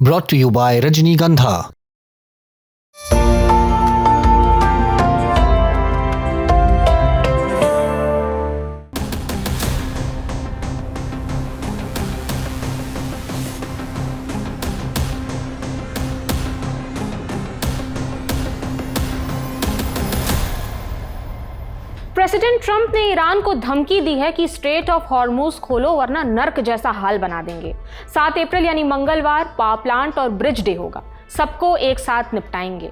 brought to you by Rajnigandha. President Trump ने Iran को धमकी दी है कि स्ट्रेट ऑफ हॉर्मुज खोलो वरना नर्क जैसा हाल बना देंगे। 7 अप्रैल यानी मंगलवार पावर प्लांट और ब्रिज डे होगा, सबको एक साथ निपटाएंगे।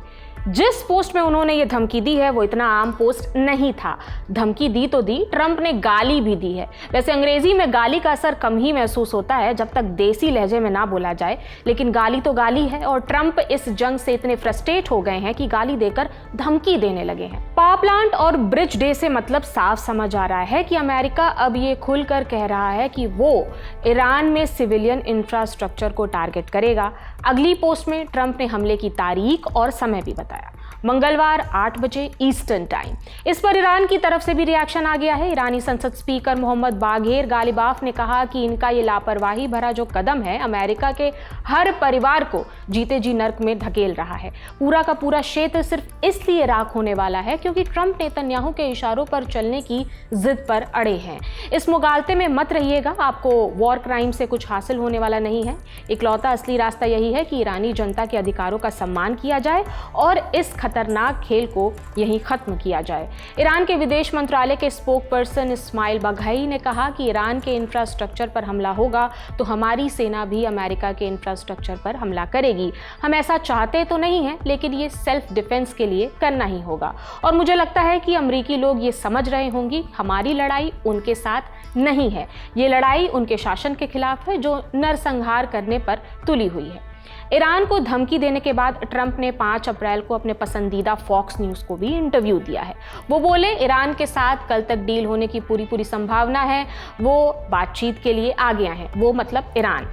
जिस पोस्ट में उन्होंने ये धमकी दी है वो इतना आम पोस्ट नहीं था। धमकी दी तो दी, ट्रंप ने गाली भी दी है। वैसे अंग्रेजी में गाली का असर कम ही महसूस होता है जब तक देसी लहजे में ना बोला जाए, लेकिन गाली तो गाली है और ट्रंप इस जंग से इतने फ्रस्ट्रेट हो गए हैं कि गाली देकर धमकी देने लगे हैं। पावर प्लांट और ब्रिज डे से मतलब साफ समझ आ रहा है कि अमेरिका अब ये खुलकर कह रहा है कि वो ईरान में सिविलियन इंफ्रास्ट्रक्चर को टारगेट करेगा। अगली पोस्ट में ट्रंप ने हमले की तारीख और समय भी बताया, मंगलवार 8 बजे ईस्टर्न टाइम। इस पर ईरान की तरफ से भी रिएक्शन आ गया है। ईरानी संसद स्पीकर मोहम्मद बाघेर गालिबाफ ने कहा कि इनका ये लापरवाही भरा जो कदम है अमेरिका के हर परिवार को जीते जी नर्क में धकेल रहा है। पूरा का पूरा क्षेत्र सिर्फ इसलिए राख होने वाला है क्योंकि ट्रंप नेतन्याहू के इशारों पर चलने की जिद पर अड़े हैं। इस मुगालते में मत रहिएगा, आपको वॉर क्राइम से कुछ हासिल होने वाला नहीं है। इकलौता असली रास्ता यही है कि ईरानी जनता के अधिकारों का सम्मान किया जाए और इस खतरनाक खेल को यहीं खत्म किया जाए। ईरान के विदेश मंत्रालय के स्पोक पर्सन इस्माइल बाघई ने कहा कि ईरान के इंफ्रास्ट्रक्चर पर हमला होगा तो हमारी सेना भी अमेरिका के इंफ्रास्ट्रक्चर पर हमला करेगी। हम ऐसा चाहते तो नहीं है, लेकिन ये सेल्फ डिफेंस के लिए करना ही होगा। और मुझे लगता है कि अमेरिकी लोग ये समझ रहे होंगे हमारी लड़ाई उनके साथ नहीं है, ये लड़ाई उनके शासन के खिलाफ है जो नरसंहार करने पर तुली हुई है। ईरान को धमकी देने के बाद ट्रंप ने 5 अप्रैल को अपने पसंदीदा फॉक्स न्यूज़ को भी इंटरव्यू दिया है। वो बोले ईरान के साथ कल तक डील होने की पूरी संभावना है, वो बातचीत के लिए आ गया है, वो मतलब ईरान।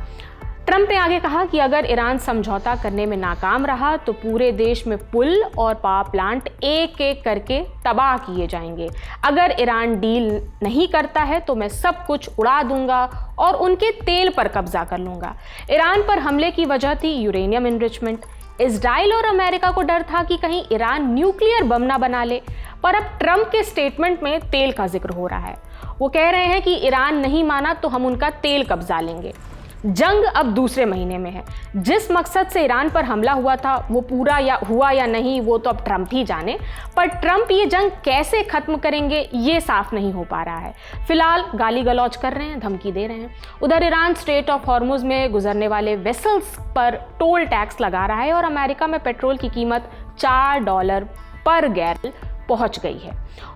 ट्रंप ने आगे कहा कि अगर ईरान समझौता करने में नाकाम रहा तो पूरे देश में पुल और पावर प्लांट एक एक करके तबाह किए जाएंगे। अगर ईरान डील नहीं करता है तो मैं सब कुछ उड़ा दूंगा और उनके तेल पर कब्जा कर लूंगा। ईरान पर हमले की वजह थी यूरेनियम एनरिचमेंट। इजराइल और अमेरिका को डर था कि कहीं ईरान न्यूक्लियर बम ना बना ले, पर अब ट्रंप के स्टेटमेंट में तेल का जिक्र हो रहा है। वो कह रहे हैं कि ईरान नहीं माना तो हम उनका तेल कब्जा लेंगे। जंग अब दूसरे महीने में है। जिस मकसद से ईरान पर हमला हुआ था वो पूरा हुआ या नहीं वो तो अब ट्रंप ही जाने, पर ट्रंप ये जंग कैसे खत्म करेंगे ये साफ नहीं हो पा रहा है। फिलहाल गाली गलौज कर रहे हैं, धमकी दे रहे हैं। उधर ईरान स्ट्रेट ऑफ हॉर्मुज में गुजरने वाले वेसल्स पर टोल टैक्स लगा रहा है और अमेरिका में पेट्रोल की कीमत $4 पर गैलन पहुंच गई है।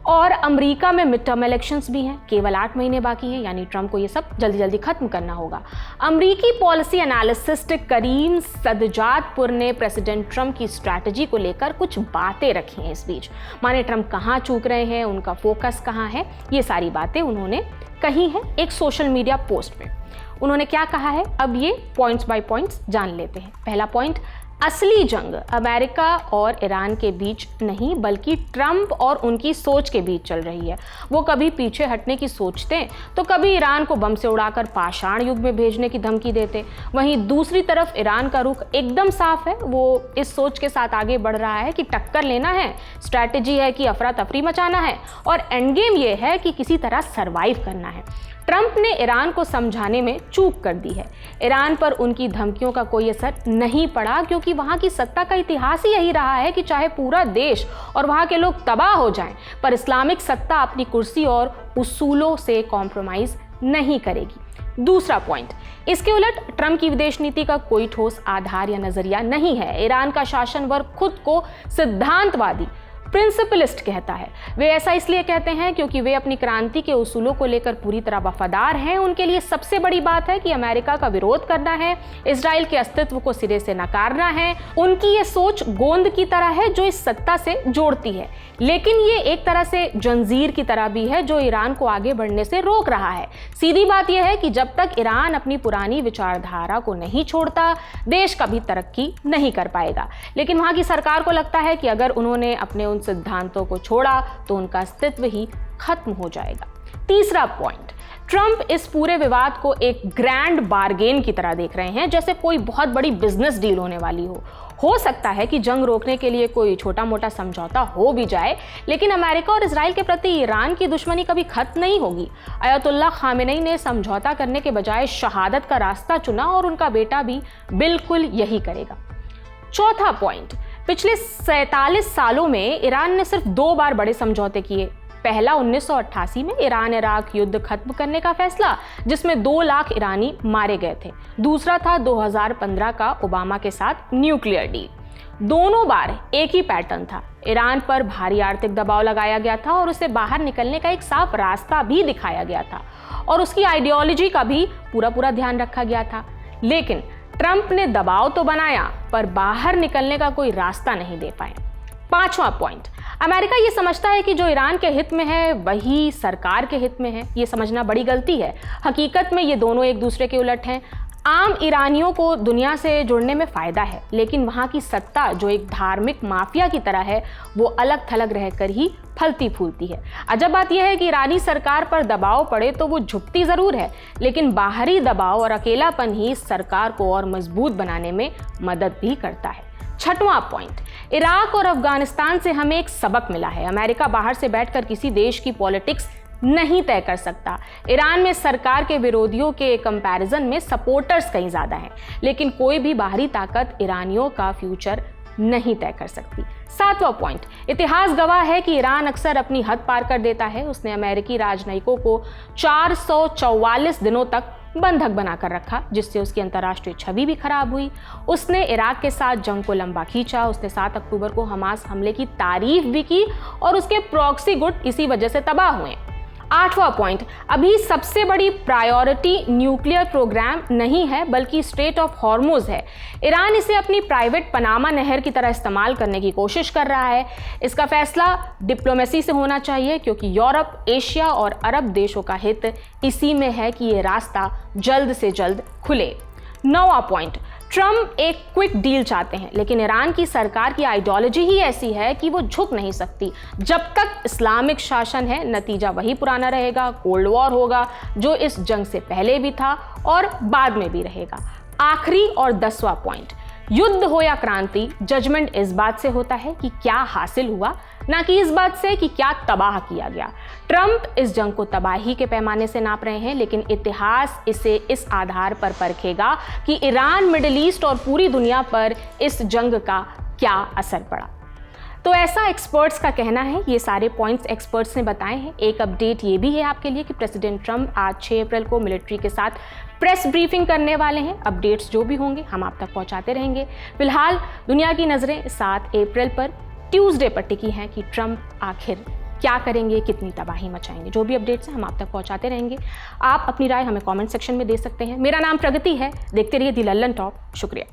और अमेरिका में मिड टर्म इलेक्शंस भी हैं, केवल 8 महीने बाकी हैं, यानी ट्रंप को ये सब जल्दी खत्म करना होगा। अमेरिकी पॉलिसी एनालिसिस्ट करीम सदजातपुर ने प्रेसिडेंट ट्रंप की स्ट्रैटेजी को लेकर कुछ बातें रखी हैं इस बीच। माने ट्रंप कहाँ चूक रहे हैं, उनका फोकस कहाँ है, ये सारी बातें उन्होंने कही हैं एक सोशल मीडिया पोस्ट में। उन्होंने क्या कहा है, अब ये पॉइंट्स बाय पॉइंट्स जान लेते हैं। पहला पॉइंट, असली जंग अमेरिका और ईरान के बीच नहीं बल्कि ट्रंप और उनकी सोच के बीच चल रही है। वो कभी पीछे हटने की सोचते तो कभी ईरान को बम से उड़ाकर पाषाण युग में भेजने की धमकी देते। वहीं दूसरी तरफ ईरान का रुख एकदम साफ है, वो इस सोच के साथ आगे बढ़ रहा है कि टक्कर लेना है, स्ट्रैटेजी है कि अफरा तफरी मचाना है और एंड गेम ये है कि किसी तरह सरवाइव करना है। ट्रंप ने ईरान को समझाने में चूक कर दी है। ईरान पर उनकी धमकियों का कोई असर नहीं पड़ा क्योंकि वहां की सत्ता का इतिहास ही यही रहा है कि चाहे पूरा देश और वहां के लोग तबाह हो जाएं, पर इस्लामिक सत्ता अपनी कुर्सी और उसूलों से कॉम्प्रोमाइज नहीं करेगी। दूसरा पॉइंट, इसके उलट ट्रंप की विदेश नीति का कोई ठोस आधार या नजरिया नहीं है। ईरान का शासन वर्ग खुद को सिद्धांतवादी प्रिंसिपलिस्ट कहता है। वे ऐसा इसलिए कहते हैं क्योंकि वे अपनी क्रांति के उसूलों को लेकर पूरी तरह वफादार हैं। उनके लिए सबसे बड़ी बात है कि अमेरिका का विरोध करना है, इजराइल के अस्तित्व को सिरे से नकारना है। उनकी ये सोच गोंद की तरह है जो इस सत्ता से जोड़ती है, लेकिन ये एक तरह से जंजीर की तरह भी है जो ईरान को आगे बढ़ने से रोक रहा है। सीधी बात यह है कि जब तक ईरान अपनी पुरानी विचारधारा को नहीं छोड़ता, देश कभी तरक्की नहीं कर पाएगा। लेकिन वहां की सरकार को लगता है कि अगर उन्होंने अपने उन सिद्धांतों को छोड़ा तो उनका अस्तित्व ही खत्म हो जाएगा। तीसरा पॉइंट, ट्रंप इस पूरे विवाद को एक ग्रैंड बार्गेन की तरह देख रहे हैं, जैसे कोई बहुत बड़ी बिजनेस डील होने वाली हो सकता है कि जंग रोकने के लिए कोई छोटा मोटा समझौता हो भी जाए, लेकिन अमेरिका और इजराइल के प्रति ईरान की दुश्मनी कभी खत्म नहीं होगी। अयतुल्ला खामेनी ने समझौता करने के बजाय शहादत का रास्ता चुना और उनका बेटा भी बिल्कुल यही करेगा। चौथा पॉइंट, पिछले 47 सालों में ईरान ने सिर्फ 2 बार बड़े समझौते किए। पहला 1988 में ईरान इराक युद्ध खत्म करने का फैसला, जिसमें 2 लाख ईरानी मारे गए थे। दूसरा था 2015 का ओबामा के साथ न्यूक्लियर डील। दोनों बार एक ही पैटर्न था, ईरान पर भारी आर्थिक दबाव लगाया गया था और उसे बाहर निकलने का एक साफ रास्ता भी दिखाया गया था और उसकी आइडियोलॉजी का भी पूरा ध्यान रखा गया था। लेकिन ट्रंप ने दबाव तो बनाया पर बाहर निकलने का कोई रास्ता नहीं दे पाए। पांचवा पॉइंट, अमेरिका ये समझता है कि जो ईरान के हित में है वही सरकार के हित में है। ये समझना बड़ी गलती है। हकीकत में ये दोनों एक दूसरे के उलट हैं। आम ईरानियों को दुनिया से जुड़ने में फ़ायदा है, लेकिन वहाँ की सत्ता जो एक धार्मिक माफिया की तरह है, वो अलग थलग रहकर ही फलती फूलती है। अजब बात यह है कि ईरानी सरकार पर दबाव पड़े तो वो झुकती ज़रूर है, लेकिन बाहरी दबाव और अकेलापन ही सरकार को और मजबूत बनाने में मदद भी करता है। छठवां पॉइंट, इराक और अफगानिस्तान से हमें एक सबक मिला है। अमेरिका बाहर से बैठकर किसी देश की पॉलिटिक्स नहीं तय कर सकता। ईरान में सरकार के विरोधियों के कंपैरिजन में सपोर्टर्स कहीं ज़्यादा हैं, लेकिन कोई भी बाहरी ताकत ईरानियों का फ्यूचर नहीं तय कर सकती। सातवां पॉइंट, इतिहास गवाह है कि ईरान अक्सर अपनी हद पार कर देता है। उसने अमेरिकी राजनयिकों को 444 दिनों तक बंधक बनाकर रखा, जिससे उसकी अंतर्राष्ट्रीय छवि भी खराब हुई। उसने इराक के साथ जंग को लंबा खींचा। उसने 7 अक्टूबर को हमास हमले की तारीफ भी की और उसके प्रॉक्सी गुट इसी वजह से तबाह हुए। आठवां पॉइंट, अभी सबसे बड़ी प्रायोरिटी न्यूक्लियर प्रोग्राम नहीं है बल्कि स्ट्रेट ऑफ हॉर्मुज है। ईरान इसे अपनी प्राइवेट पनामा नहर की तरह इस्तेमाल करने की कोशिश कर रहा है। इसका फैसला डिप्लोमेसी से होना चाहिए, क्योंकि यूरोप, एशिया और अरब देशों का हित इसी में है कि ये रास्ता जल्द से जल्द खुले। 9वां पॉइंट, ट्रंप एक क्विक डील चाहते हैं, लेकिन ईरान की सरकार की आइडियोलॉजी ही ऐसी है कि वो झुक नहीं सकती। जब तक इस्लामिक शासन है, नतीजा वही पुराना रहेगा। कोल्ड वॉर होगा, जो इस जंग से पहले भी था और बाद में भी रहेगा। आखिरी और 10वां पॉइंट, युद्ध हो या क्रांति, जजमेंट इस बात से होता है कि क्या हासिल हुआ, ना कि इस बात से कि क्या तबाह किया गया। ट्रंप इस जंग को तबाही के पैमाने से नाप रहे हैं, लेकिन इतिहास इसे इस आधार पर परखेगा कि ईरान, मिडिल ईस्ट और पूरी दुनिया पर इस जंग का क्या असर पड़ा। तो ऐसा एक्सपर्ट्स का कहना है। ये सारे पॉइंट्स एक्सपर्ट्स ने बताए हैं। एक अपडेट ये भी है आपके लिए कि प्रेसिडेंट ट्रंप आज 6 अप्रैल को मिलिट्री के साथ प्रेस ब्रीफिंग करने वाले हैं। अपडेट्स जो भी होंगे हम आप तक पहुंचाते रहेंगे। फिलहाल दुनिया की नज़रें 7 अप्रैल पर ट्यूसडे पर टिकी हैं कि ट्रंप आखिर क्या करेंगे, कितनी तबाही मचाएंगे। जो भी अपडेट्स हैं हम आप तक पहुंचाते रहेंगे। आप अपनी राय हमें कमेंट सेक्शन में दे सकते हैं। मेरा नाम प्रगति है। देखते रहिए दी लल्लन टॉप। शुक्रिया।